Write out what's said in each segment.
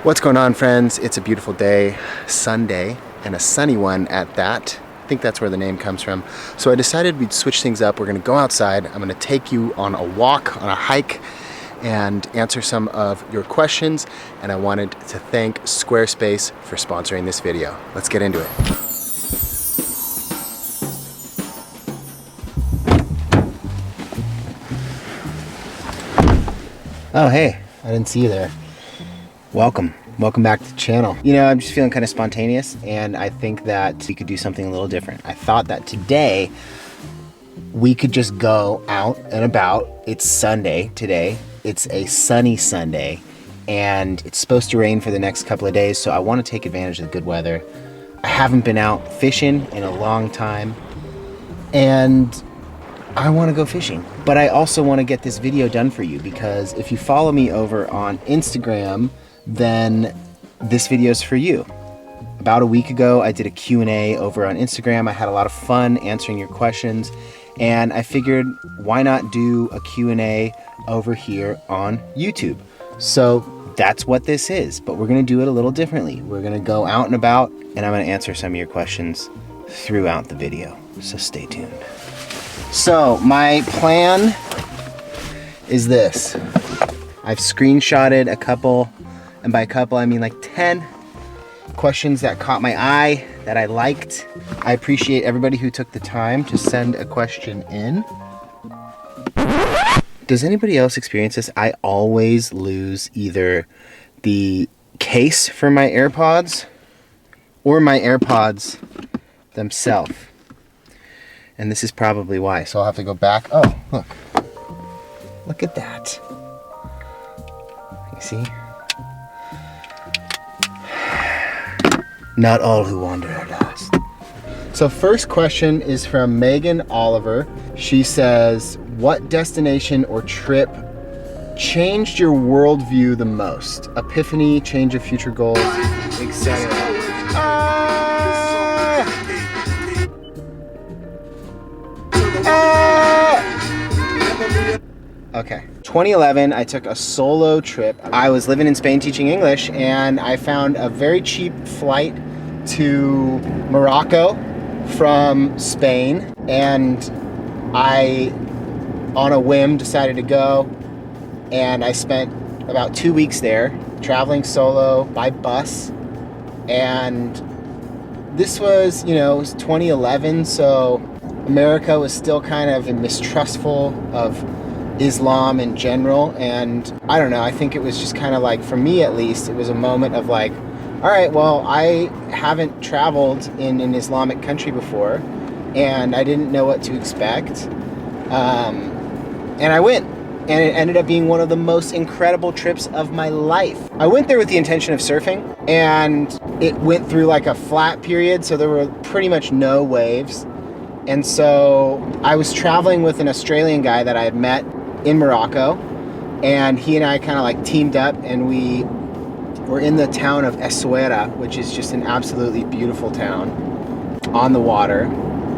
What's going on, friends? It's a beautiful day, Sunday, and a sunny one at that. I think that's where the name comes from. So I decided we'd switch things up. We're gonna go outside. I'm gonna take you on a walk, on a hike, and answer some of your questions. And I wanted to thank Squarespace for sponsoring this video. Let's get into it. Oh, hey, I didn't see you there. Welcome back to the channel. You know, I'm just feeling kind of spontaneous, and I think that we could do something a little different. I thought that today we could just go out and about. It's Sunday today. It's a sunny Sunday, and it's supposed to rain for the next couple of days, so I want to take advantage of the good weather. I haven't been out fishing in a long time, and I want to go fishing, but I also want to get this video done for you, because if you follow me over on Instagram, then this video is for you. About a week ago, I did a Q&A over on Instagram. I had a lot of fun answering your questions, and I figured why not do a Q&A over here on YouTube? So that's what this is, but we're going to do it a little differently. We're going to go out and about, and I'm going to answer some of your questions throughout the video, so stay tuned. So my plan is this. I've screenshotted a couple, and by a couple I mean like 10 questions that caught my eye, that I liked. I appreciate everybody who took the time to send a question in. Does anybody else experience this? I always lose either the case for my AirPods or my AirPods themselves. And this is probably why. So I'll have to go back. Oh, look. Look at that. You see? Not all who wander are lost. So first question is from Megan Oliver. She says, what destination or trip changed your worldview the most? Epiphany, change of future goals, etc. Okay. 2011, I took a solo trip. I was living in Spain teaching English, and I found a very cheap flight to Morocco from Spain, and I, on a whim, decided to go, and I spent about 2 weeks there, traveling solo by bus. And this was, you know, it was 2011, so America was still kind of mistrustful of Islam in general, and I don't know, I think it was just kind of like, for me at least, it was a moment of like, all right, well, I haven't traveled in an Islamic country before, and I didn't know what to expect, and I went, and it ended up being one of the most incredible trips of my life. I went there with the intention of surfing, and it went through like a flat period, so there were pretty much no waves. And so I was traveling with an Australian guy that I had met in Morocco, and he and I kind of like teamed up, and we were in the town of Essaouira, which is just an absolutely beautiful town on the water,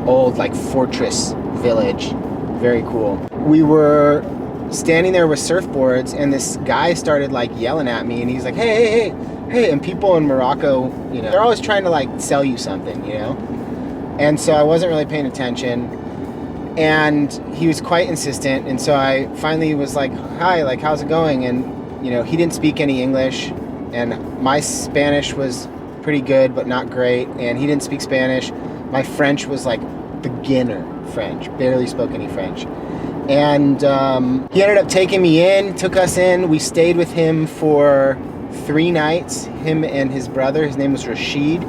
old like fortress village, very cool. We were standing there with surfboards, and this guy started like yelling at me, and he's like, hey, and people in Morocco, you know, they're always trying to like sell you something, you know? And so I wasn't really paying attention, and he was quite insistent, and so I finally was like, hi, like, how's it going? And, you know, he didn't speak any English, and my Spanish was pretty good, but not great, and he didn't speak Spanish. My French was like beginner French, barely spoke any French. And he ended up taking me in, took us in. We stayed with him for 3 nights, him and his brother. His name was Rashid.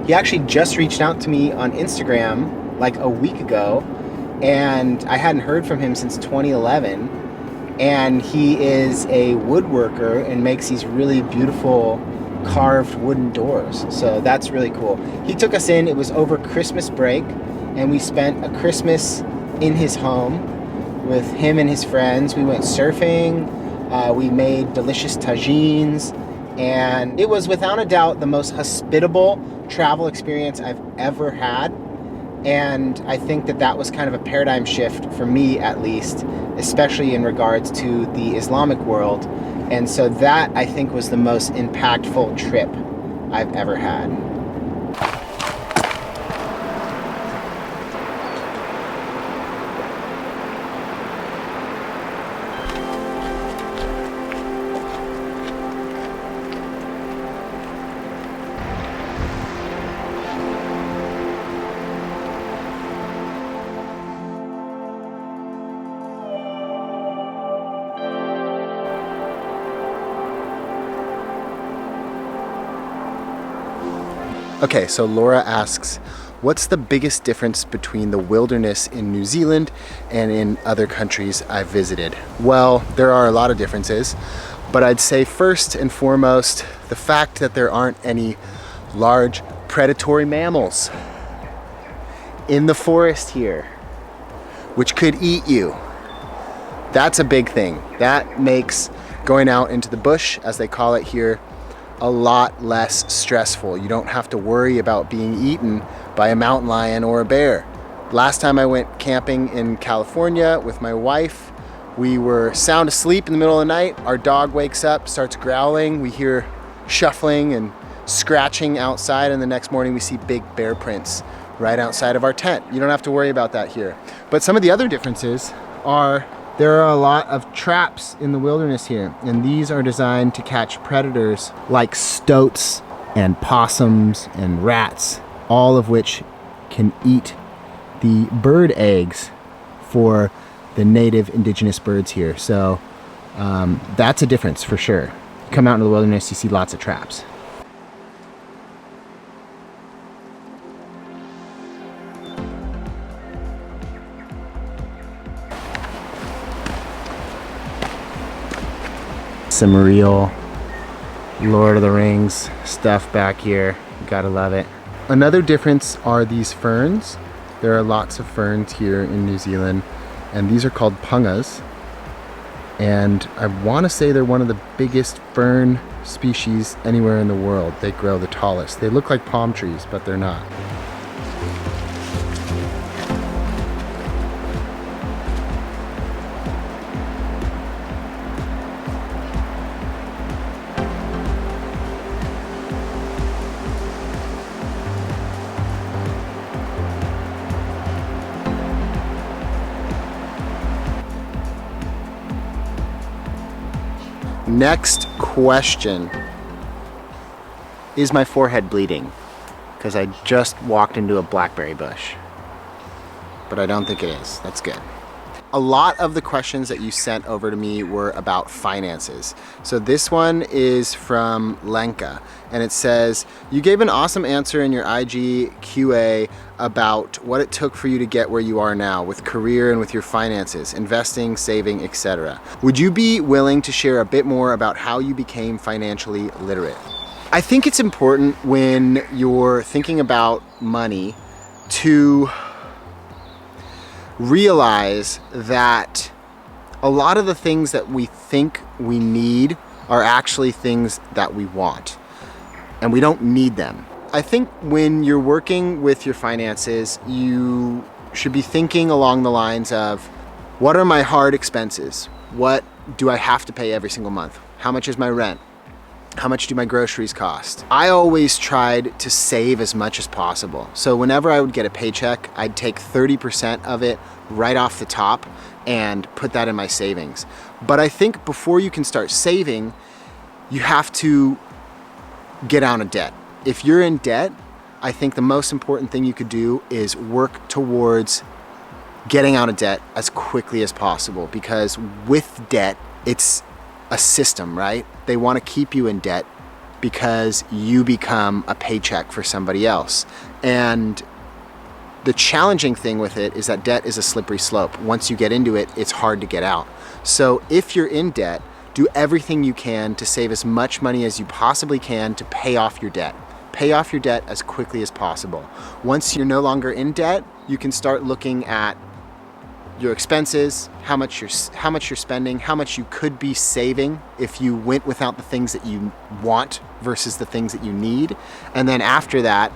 He actually just reached out to me on Instagram like a week ago, and I hadn't heard from him since 2011. And he is a woodworker and makes these really beautiful carved wooden doors. So that's really cool. He took us in. It was over Christmas break, and we spent a Christmas in his home with him and his friends. We went surfing. We made delicious tagines, and it was without a doubt the most hospitable travel experience I've ever had. And I think that that was kind of a paradigm shift for me, at least, especially in regards to the Islamic world, And so that, I think, was the most impactful trip I've ever had. Okay, so Laura asks, what's the biggest difference between the wilderness in New Zealand and in other countries I've visited? Well, there are a lot of differences, but I'd say first and foremost, the fact that there aren't any large predatory mammals in the forest here, which could eat you. That's a big thing. That makes going out into the bush, as they call it here, a lot less stressful. You don't have to worry about being eaten by a mountain lion or a bear. Last time I went camping in California with my wife, we were sound asleep in the middle of the night. Our dog wakes up, starts growling. We hear shuffling and scratching outside, and the next morning we see big bear prints right outside of our tent. You don't have to worry about that here. But some of the other differences are there are a lot of traps in the wilderness here, and these are designed to catch predators like stoats and possums and rats, all of which can eat the bird eggs for the native indigenous birds here. So that's a difference for sure. You come out into the wilderness, you see lots of traps. Some real Lord of the Rings stuff back here. Gotta love it. Another difference are these ferns. There are lots of ferns here in New Zealand, and these are called pungas. And I want to say they're one of the biggest fern species anywhere in the world. They grow the tallest. They look like palm trees, but they're not. Next question. Is my forehead bleeding? Because I just walked into a blackberry bush. But I don't think it is. That's good. A lot of the questions that you sent over to me were about finances. So this one is from Lenka, and it says, you gave an awesome answer in your IG QA about what it took for you to get where you are now with career and with your finances, investing, saving, etc. Would you be willing to share a bit more about how you became financially literate? I think it's important when you're thinking about money to realize that a lot of the things that we think we need are actually things that we want, and we don't need them. I think when you're working with your finances, you should be thinking along the lines of, what are my hard expenses? What do I have to pay every single month? How much is my rent? How much do my groceries cost? I always tried to save as much as possible. So whenever I would get a paycheck, I'd take 30% of it right off the top and put that in my savings. But I think before you can start saving, you have to get out of debt. If you're in debt, I think the most important thing you could do is work towards getting out of debt as quickly as possible, because with debt, it's a system, right? They want to keep you in debt because you become a paycheck for somebody else. And the challenging thing with it is that debt is a slippery slope. Once you get into it, it's hard to get out. So if you're in debt, do everything you can to save as much money as you possibly can to pay off your debt. Pay off your debt as quickly as possible. Once you're no longer in debt, you can start looking at your expenses, how much you're spending, how much you could be saving if you went without the things that you want versus the things that you need. And then after that,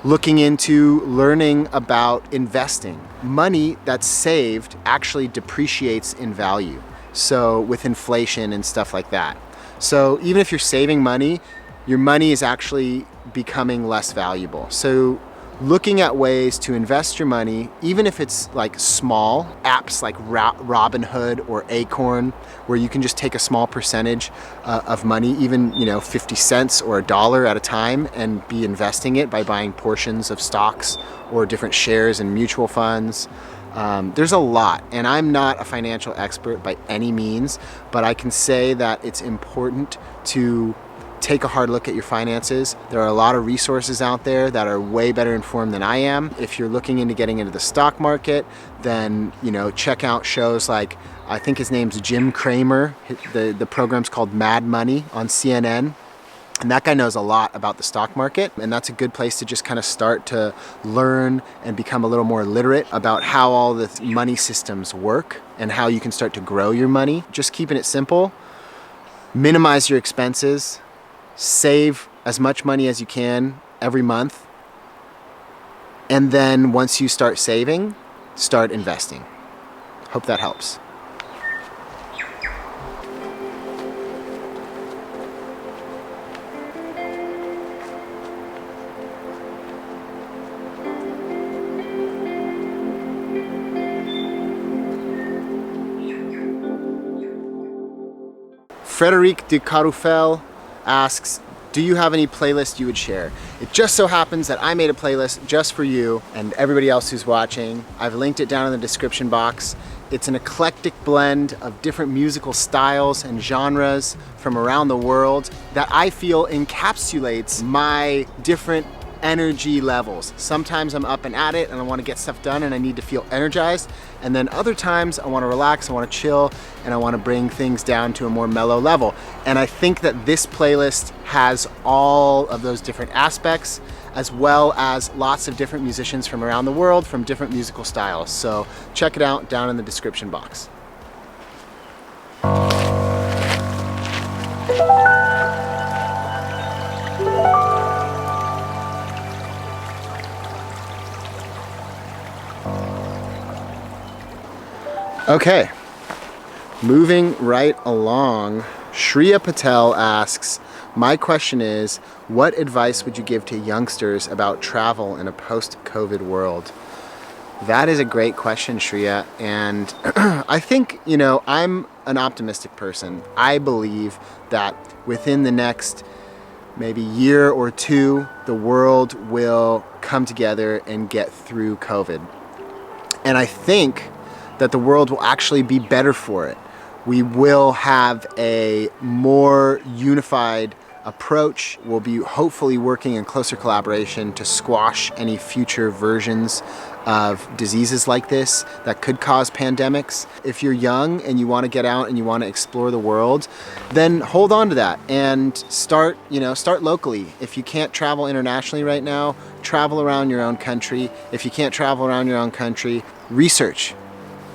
looking into learning about investing. Money that's saved actually depreciates in value. So with inflation and stuff like that. So even if you're saving money, your money is actually becoming less valuable. So looking at ways to invest your money, even if it's like small apps like Robinhood or Acorn, where you can just take a small percentage of money, even 50 cents or $1 at a time, and be investing it by buying portions of stocks or different shares in mutual funds. There's a lot, and I'm not a financial expert by any means, but I can say that it's important to take a hard look at your finances. There are a lot of resources out there that are way better informed than I am. If you're looking into getting into the stock market, then check out shows like, I think his name's Jim Cramer. The program's called Mad Money on CNN. And that guy knows a lot about the stock market, and that's a good place to just kind of start to learn and become a little more literate about how all the money systems work and how you can start to grow your money. Just keeping it simple, minimize your expenses, save as much money as you can every month, and then once you start saving, start investing. Hope that helps. Frederic de Carufel asks, do you have any playlist you would share? It just so happens that I made a playlist just for you and everybody else who's watching. I've linked it down in the description box. It's an eclectic blend of different musical styles and genres from around the world that I feel encapsulates my different energy levels. Sometimes I'm up and at it and I want to get stuff done and I need to feel energized, and then other times I want to relax, I want to chill, and I want to bring things down to a more mellow level. And I think that this playlist has all of those different aspects, as well as lots of different musicians from around the world from different musical styles. So check it out down in the description box. Okay, moving right along, Shreya Patel asks, my question is, what advice would you give to youngsters about travel in a post-COVID world? That is a great question, Shreya, and I think, I'm an optimistic person. I believe that within the next maybe year or two, the world will come together and get through COVID. And I think that the world will actually be better for it. We will have a more unified approach. We'll be hopefully working in closer collaboration to squash any future versions of diseases like this that could cause pandemics. If you're young and you want to get out and you want to explore the world, then hold on to that and start locally. If you can't travel internationally right now, travel around your own country. If you can't travel around your own country, research.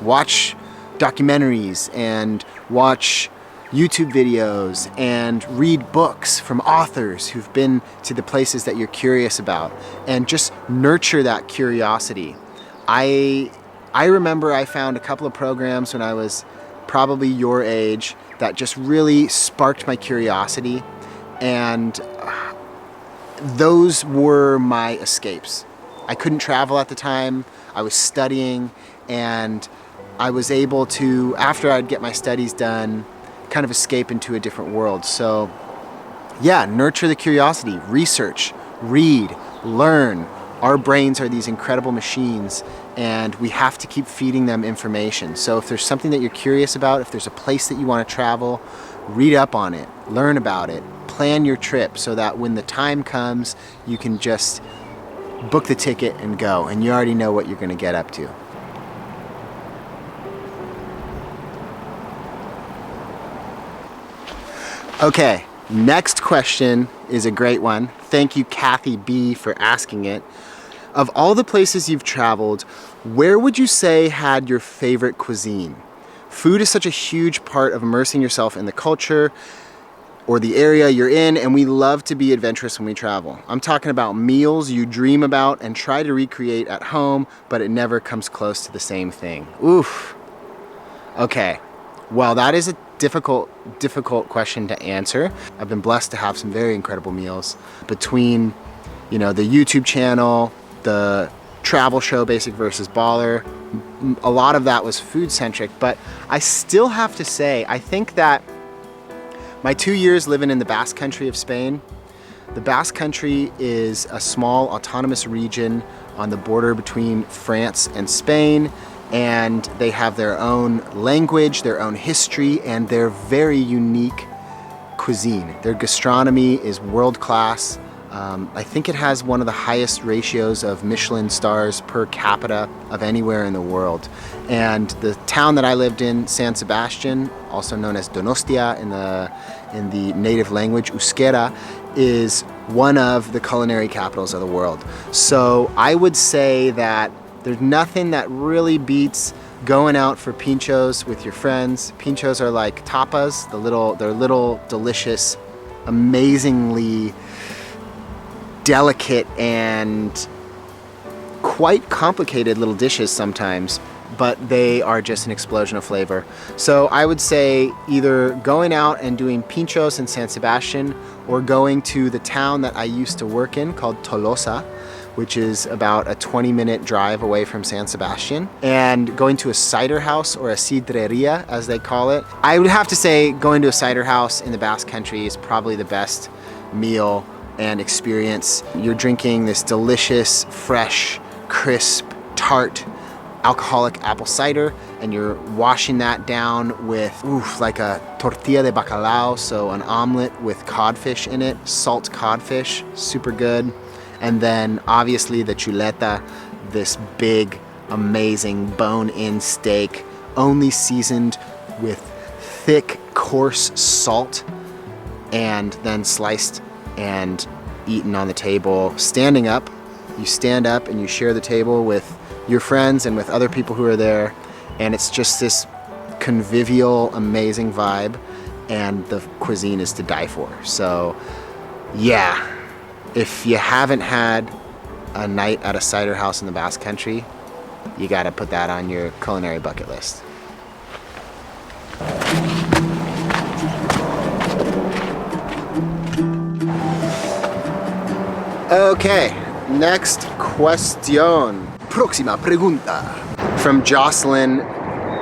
Watch documentaries and watch YouTube videos and read books from authors who've been to the places that you're curious about, and just nurture that curiosity. I remember I found a couple of programs when I was probably your age that just really sparked my curiosity, and those were my escapes. I couldn't travel at the time. I was studying, and I was able to, after I'd get my studies done, kind of escape into a different world. So yeah, nurture the curiosity, research, read, learn. Our brains are these incredible machines, and we have to keep feeding them information. So if there's something that you're curious about, if there's a place that you want to travel, read up on it, learn about it, plan your trip so that when the time comes, you can just book the ticket and go, and you already know what you're going to get up to. Okay, next question is a great one. Thank you, Kathy B, for asking it. Of all the places you've traveled, where would you say had your favorite cuisine? Food is such a huge part of immersing yourself in the culture or the area you're in, and we love to be adventurous when we travel. I'm talking about meals you dream about and try to recreate at home, but it never comes close to the same thing. Oof. Okay. Well, that is a difficult question to answer. I've been blessed to have some very incredible meals between, the YouTube channel, the travel show Basic versus Baller. A lot of that was food centric, but I still have to say, I think that my 2 years living in the Basque Country of Spain, the Basque Country is a small autonomous region on the border between France and Spain, and they have their own language, their own history, and their very unique cuisine. Their gastronomy is world class. I think it has one of the highest ratios of Michelin stars per capita of anywhere in the world. And the town that I lived in, San Sebastian, also known as Donostia in the native language, Euskera, is one of the culinary capitals of the world. So I would say that there's nothing that really beats going out for pinchos with your friends. Pinchos are like tapas, they're little delicious, amazingly delicate and quite complicated little dishes sometimes, but they are just an explosion of flavor. So I would say either going out and doing pinchos in San Sebastian or going to the town that I used to work in called Tolosa, which is about a 20-minute drive away from San Sebastian, and going to a cider house, or a sidreria as they call it. I would have to say going to a cider house in the Basque Country is probably the best meal and experience. You're drinking this delicious, fresh, crisp, tart, alcoholic apple cider, and you're washing that down with, like a tortilla de bacalao, so an omelet with codfish in it, salt codfish, super good. And then obviously the chuleta, this big, amazing bone-in steak, only seasoned with thick, coarse salt, and then sliced and eaten on the table, standing up. You stand up and you share the table with your friends and with other people who are there, and it's just this convivial, amazing vibe, and the cuisine is to die for. So yeah, if you haven't had a night at a cider house in the Basque Country, you gotta put that on your culinary bucket list. Okay, next question. Próxima pregunta. From Jocelyn.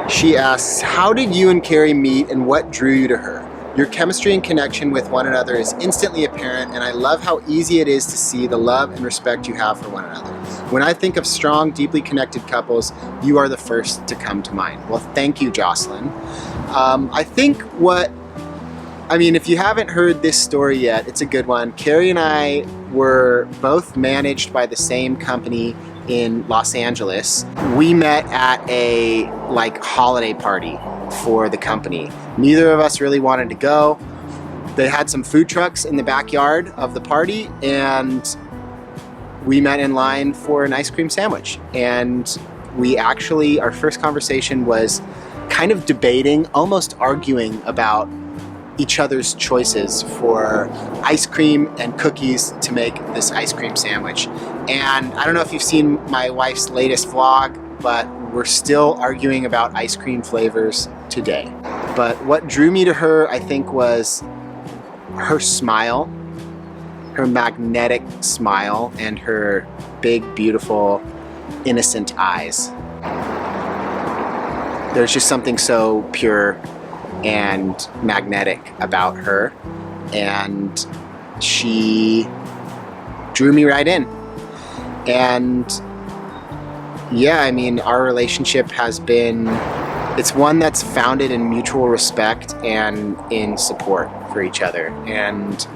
She asks, how did you and Carrie meet and what drew you to her? Your chemistry and connection with one another is instantly apparent, and I love how easy it is to see the love and respect you have for one another. When I think of strong, deeply connected couples, you are the first to come to mind. Well, thank you, Jocelyn. If you haven't heard this story yet, it's a good one. Carrie and I were both managed by the same company in Los Angeles. We met at a holiday party for the company. Neither of us really wanted to go. They had some food trucks in the backyard of the party, and we met in line for an ice cream sandwich. And our first conversation was kind of debating, almost arguing about each other's choices for ice cream and cookies to make this ice cream sandwich. And I don't know if you've seen my wife's latest vlog, but we're still arguing about ice cream flavors today. But what drew me to her, I think, was her smile, her magnetic smile, and her big, beautiful, innocent eyes. There's just something so pure and magnetic about her, and she drew me right in. And yeah, our relationship it's one that's founded in mutual respect and in support for each other, and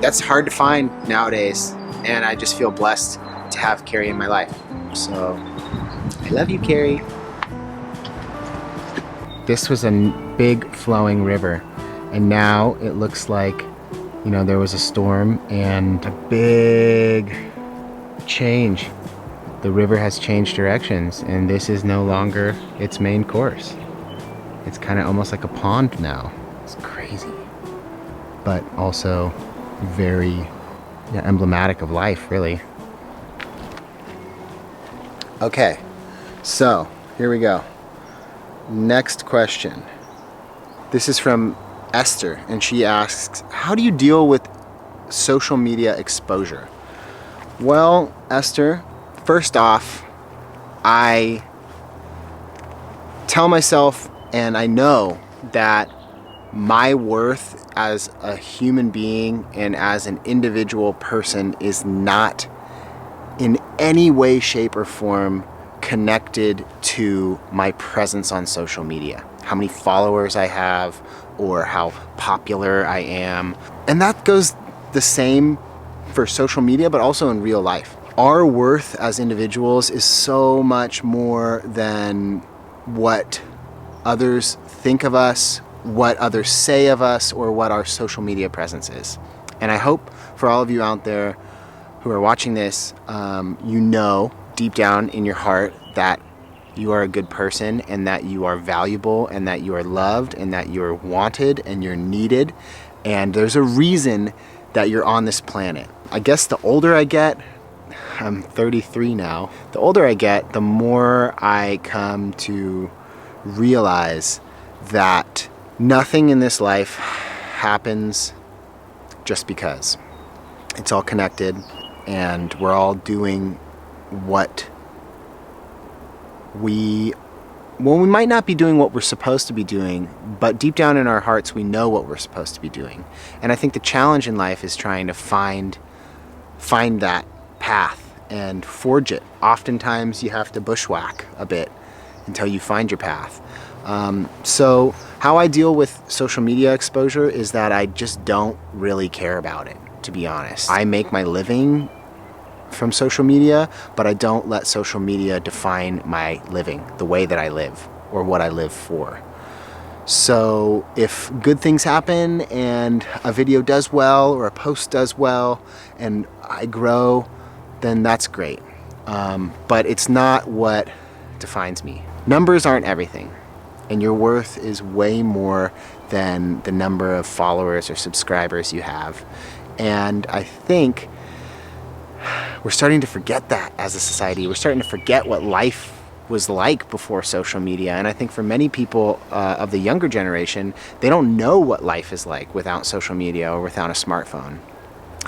that's hard to find nowadays, and I just feel blessed to have Carrie in my life. So I love you, Carrie. This was a big flowing river, and now it looks like, there was a storm and a big change. The river has changed directions, and this is no longer its main course. It's kind of almost like a pond now. It's crazy, but also very emblematic of life, really. Okay, so here we go. Next question. This is from Esther, and she asks, how do you deal with social media exposure? Well, Esther, first off, I tell myself, and I know that my worth as a human being and as an individual person is not in any way, shape, or form connected to my presence on social media, how many followers I have or how popular I am. And that goes the same for social media, but also in real life. Our worth as individuals is so much more than what others think of us, what others say of us, or what our social media presence is. And I hope for all of you out there who are watching this, you know deep down in your heart that you are a good person and that you are valuable and that you are loved and that you're wanted and you're needed. And there's a reason that you're on this planet. I guess the older I get, I'm 33 now, the older I get, the more I come to realize that nothing in this life happens just because. It's all connected, and we're all doing what we might not be doing what we're supposed to be doing, but deep down in our hearts we know what we're supposed to be doing. And I think the challenge in life is trying to find that path and forge it. Oftentimes you have to bushwhack a bit until you find your path. So how I deal with social media exposure is that I just don't really care about it, to be honest. I make my living from social media, but I don't let social media define my living, the way that I live or what I live for. So if good things happen and a video does well or a post does well and I grow, then that's great. But it's not what defines me. Numbers aren't everything, and your worth is way more than the number of followers or subscribers you have. And I think we're starting to forget that as a society. We're starting to forget what life was like before social media. And I think for many people of the younger generation, they don't know what life is like without social media or without a smartphone.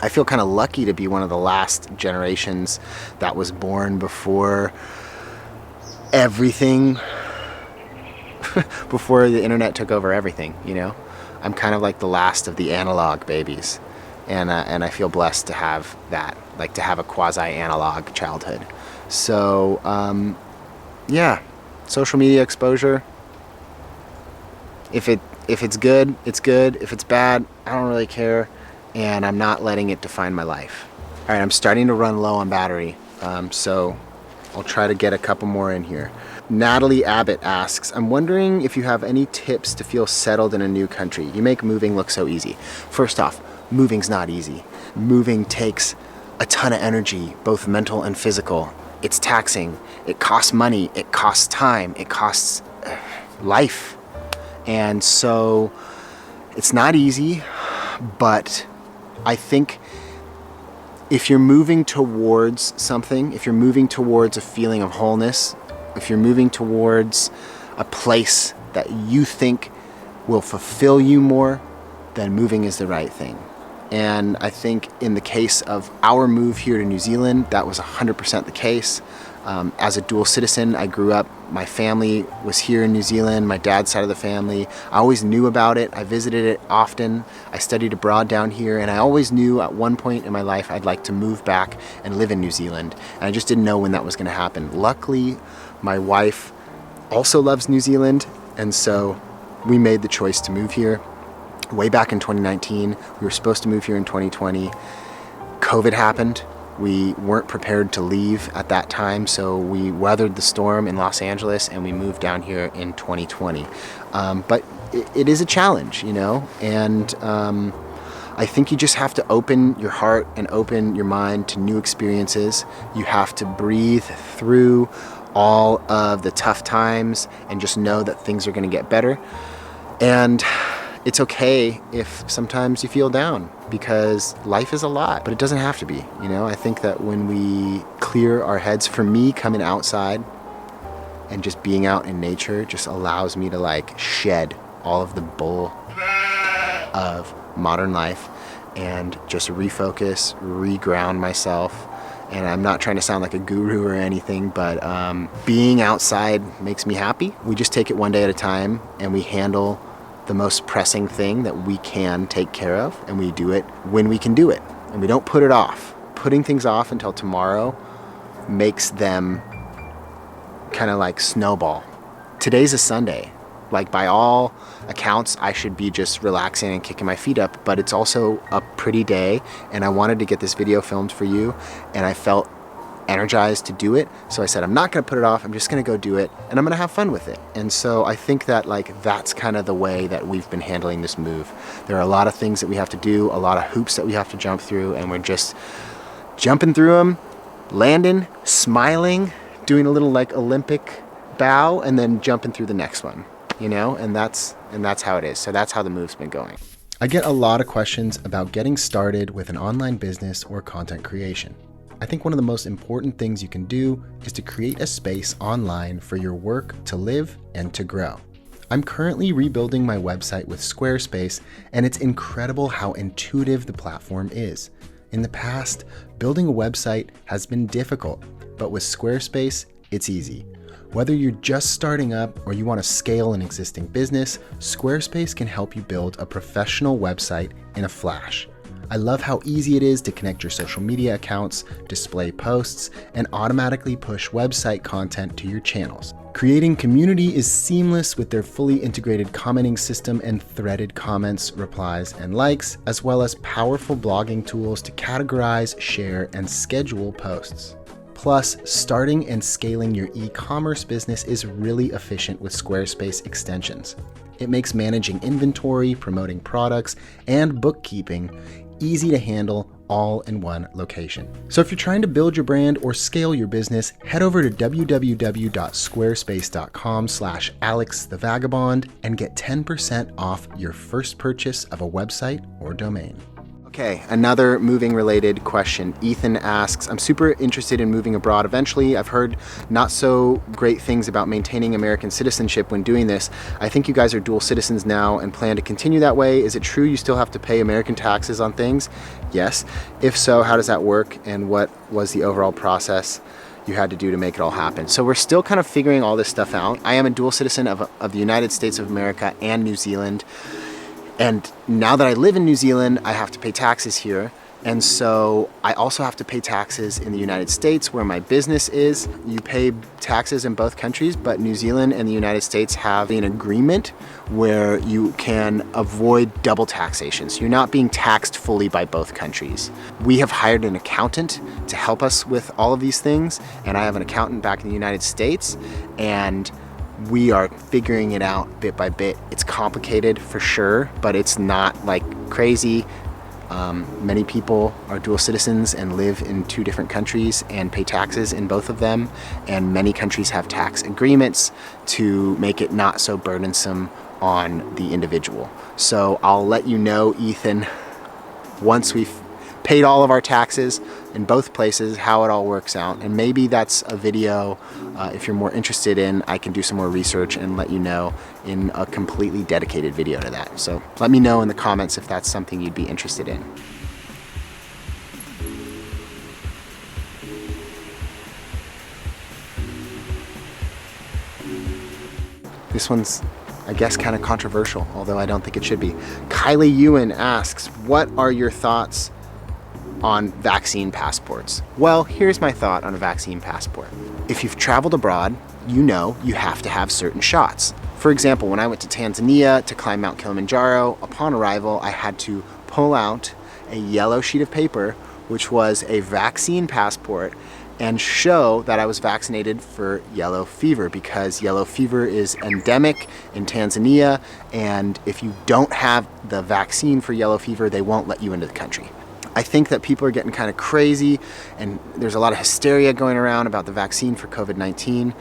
I feel kind of lucky to be one of the last generations that was born before everything, before the internet took over everything, you know? I'm kind of like the last of the analog babies. And I feel blessed to have that, like to have a quasi-analog childhood. So, yeah, social media exposure. If it's good, it's good. If it's bad, I don't really care, and I'm not letting it define my life. All right, I'm starting to run low on battery, so I'll try to get a couple more in here. Natalie Abbott asks, I'm wondering if you have any tips to feel settled in a new country. You make moving look so easy. First off, moving's not easy. Moving takes a ton of energy, both mental and physical. It's taxing. It costs money. It costs time. It costs life. And so it's not easy, but I think if you're moving towards something, if you're moving towards a feeling of wholeness, if you're moving towards a place that you think will fulfill you more, then moving is the right thing. And I think in the case of our move here to New Zealand, that was 100% the case. As a dual citizen, I grew up, my family was here in New Zealand, my dad's side of the family. I always knew about it. I visited it often. I studied abroad down here, and I always knew at one point in my life I'd like to move back and live in New Zealand. And I just didn't know when that was going to happen. Luckily, my wife also loves New Zealand, and so we made the choice to move here. Way back in 2019, we were supposed to move here in 2020. COVID happened. We weren't prepared to leave at that time, so we weathered the storm in Los Angeles and we moved down here in 2020. But it is a challenge, you know, and I think you just have to open your heart and open your mind to new experiences. You have to breathe through all of the tough times and just know that things are going to get better. And it's okay if sometimes you feel down, because life is a lot, but it doesn't have to be, you know? I think that when we clear our heads, for me, coming outside and just being out in nature just allows me to like shed all of the bull of modern life and just refocus, reground myself. And I'm not trying to sound like a guru or anything, but being outside makes me happy. We just take it one day at a time, and we handle the most pressing thing that we can take care of, and we do it when we can do it. And we don't put it off. Putting things off until tomorrow makes them kind of like snowball. Today's a Sunday. Like by all accounts, I should be just relaxing and kicking my feet up, but it's also a pretty day, and I wanted to get this video filmed for you, and I felt energized to do it. So I said, I'm not gonna put it off, I'm just gonna go do it, and I'm gonna have fun with it. And so I think that like that's kind of the way that we've been handling this move. There are a lot of things that we have to do, a lot of hoops that we have to jump through, and we're just jumping through them, landing, smiling, doing a little like Olympic bow, and then jumping through the next one. You know, and that's how it is. So that's how the move's been going. I get a lot of questions about getting started with an online business or content creation. I think one of the most important things you can do is to create a space online for your work to live and to grow. I'm currently rebuilding my website with Squarespace, and it's incredible how intuitive the platform is. In the past, building a website has been difficult, but with Squarespace, it's easy. Whether you're just starting up or you want to scale an existing business, Squarespace can help you build a professional website in a flash. I love how easy it is to connect your social media accounts, display posts, and automatically push website content to your channels. Creating community is seamless with their fully integrated commenting system and threaded comments, replies, and likes, as well as powerful blogging tools to categorize, share, and schedule posts. Plus, starting and scaling your e-commerce business is really efficient with Squarespace extensions. It makes managing inventory, promoting products, and bookkeeping easy to handle all in one location. So if you're trying to build your brand or scale your business, head over to www.squarespace.com/AlexTheVagabond and get 10% off your first purchase of a website or domain. Okay, another moving related question. Ethan asks, I'm super interested in moving abroad eventually. I've heard not so great things about maintaining American citizenship when doing this. I think you guys are dual citizens now and plan to continue that way. Is it true you still have to pay American taxes on things? Yes. If so, how does that work, and what was the overall process you had to do to make it all happen? So we're still kind of figuring all this stuff out. I am a dual citizen of the United States of America and New Zealand. And now that I live in New Zealand, I have to pay taxes here. And so I also have to pay taxes in the United States where my business is. You pay taxes in both countries, but New Zealand and the United States have an agreement where you can avoid double taxation. So you're not being taxed fully by both countries. We have hired an accountant to help us with all of these things. And I have an accountant back in the United States, and we are figuring it out bit by bit. It's complicated for sure, but it's not like crazy. Many people are dual citizens and live in two different countries and pay taxes in both of them. And many countries have tax agreements to make it not so burdensome on the individual. So I'll let you know, Ethan, once we've paid all of our taxes in both places, how it all works out. And maybe that's a video, if you're more interested in, I can do some more research and let you know in a completely dedicated video to that. So let me know in the comments if that's something you'd be interested in. This one's, I guess, kind of controversial, although I don't think it should be. Kylie Ewan asks, what are your thoughts on vaccine passports? Well, here's my thought on a vaccine passport. If you've traveled abroad, you know you have to have certain shots. For example, when I went to Tanzania to climb Mount Kilimanjaro, upon arrival, I had to pull out a yellow sheet of paper, which was a vaccine passport, and show that I was vaccinated for yellow fever, because yellow fever is endemic in Tanzania, and if you don't have the vaccine for yellow fever, they won't let you into the country. I think that people are getting kind of crazy, and there's a lot of hysteria going around about the vaccine for COVID-19.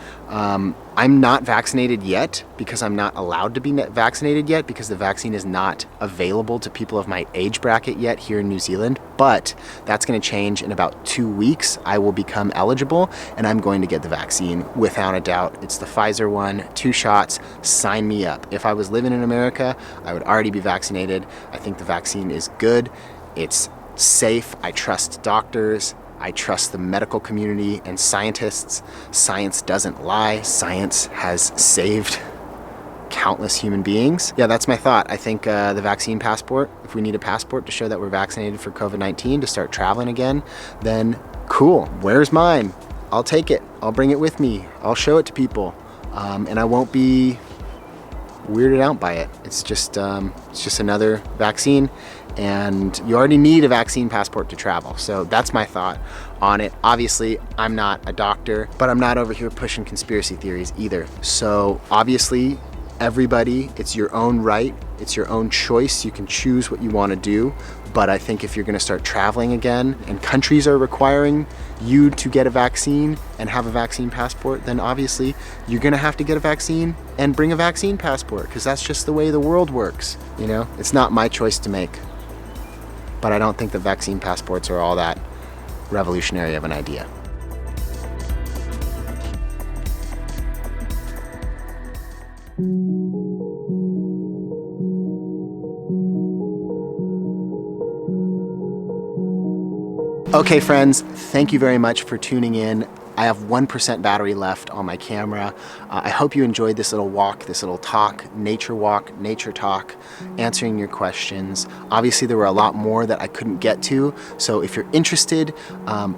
I'm not vaccinated yet because I'm not allowed to be vaccinated yet because the vaccine is not available to people of my age bracket yet here in New Zealand, but that's going to change in about 2 weeks. I will become eligible and I'm going to get the vaccine without a doubt. It's the Pfizer one, 2 shots, sign me up. If I was living in America, I would already be vaccinated. I think the vaccine is good. It's safe. I trust doctors. I trust the medical community and scientists. Science doesn't lie. Science has saved countless human beings. Yeah, that's my thought. I think the vaccine passport, if we need a passport to show that we're vaccinated for COVID-19 to start traveling again, then cool. Where's mine? I'll take it. I'll bring it with me. I'll show it to people. And I won't be weirded out by it. It's just another vaccine, and you already need a vaccine passport to travel. So that's my thought on it. Obviously, I'm not a doctor, but I'm not over here pushing conspiracy theories either. So obviously, everybody, it's your own right, it's your own choice. You can choose what you want to do. But I think if you're going to start traveling again and countries are requiring you to get a vaccine and have a vaccine passport, then obviously you're going to have to get a vaccine and bring a vaccine passport, because that's just the way the world works. You know, it's not my choice to make. But I don't think the vaccine passports are all that revolutionary of an idea. Okay friends, thank you very much for tuning in. I have 1% battery left on my camera. I hope you enjoyed this little walk, this little talk, nature talk, answering your questions. Obviously there were a lot more that I couldn't get to, so if you're interested,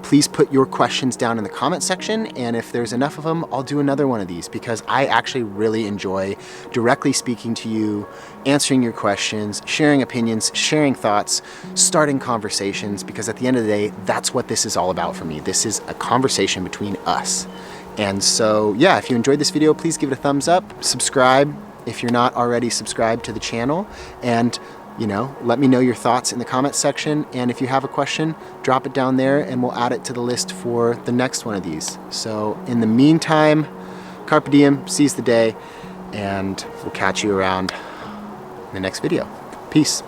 please put your questions down in the comment section, and if there's enough of them, I'll do another one of these, because I actually really enjoy directly speaking to you, answering your questions, sharing opinions, sharing thoughts, starting conversations, because at the end of the day, that's what this is all about for me. This is a conversation between us. And so yeah, if you enjoyed this video, please give it a thumbs up, subscribe if you're not already subscribed to the channel, and you know, let me know your thoughts in the comments section, and if you have a question, drop it down there and we'll add it to the list for the next one of these. So in the meantime, carpe diem, seize the day, and we'll catch you around in the next video. Peace.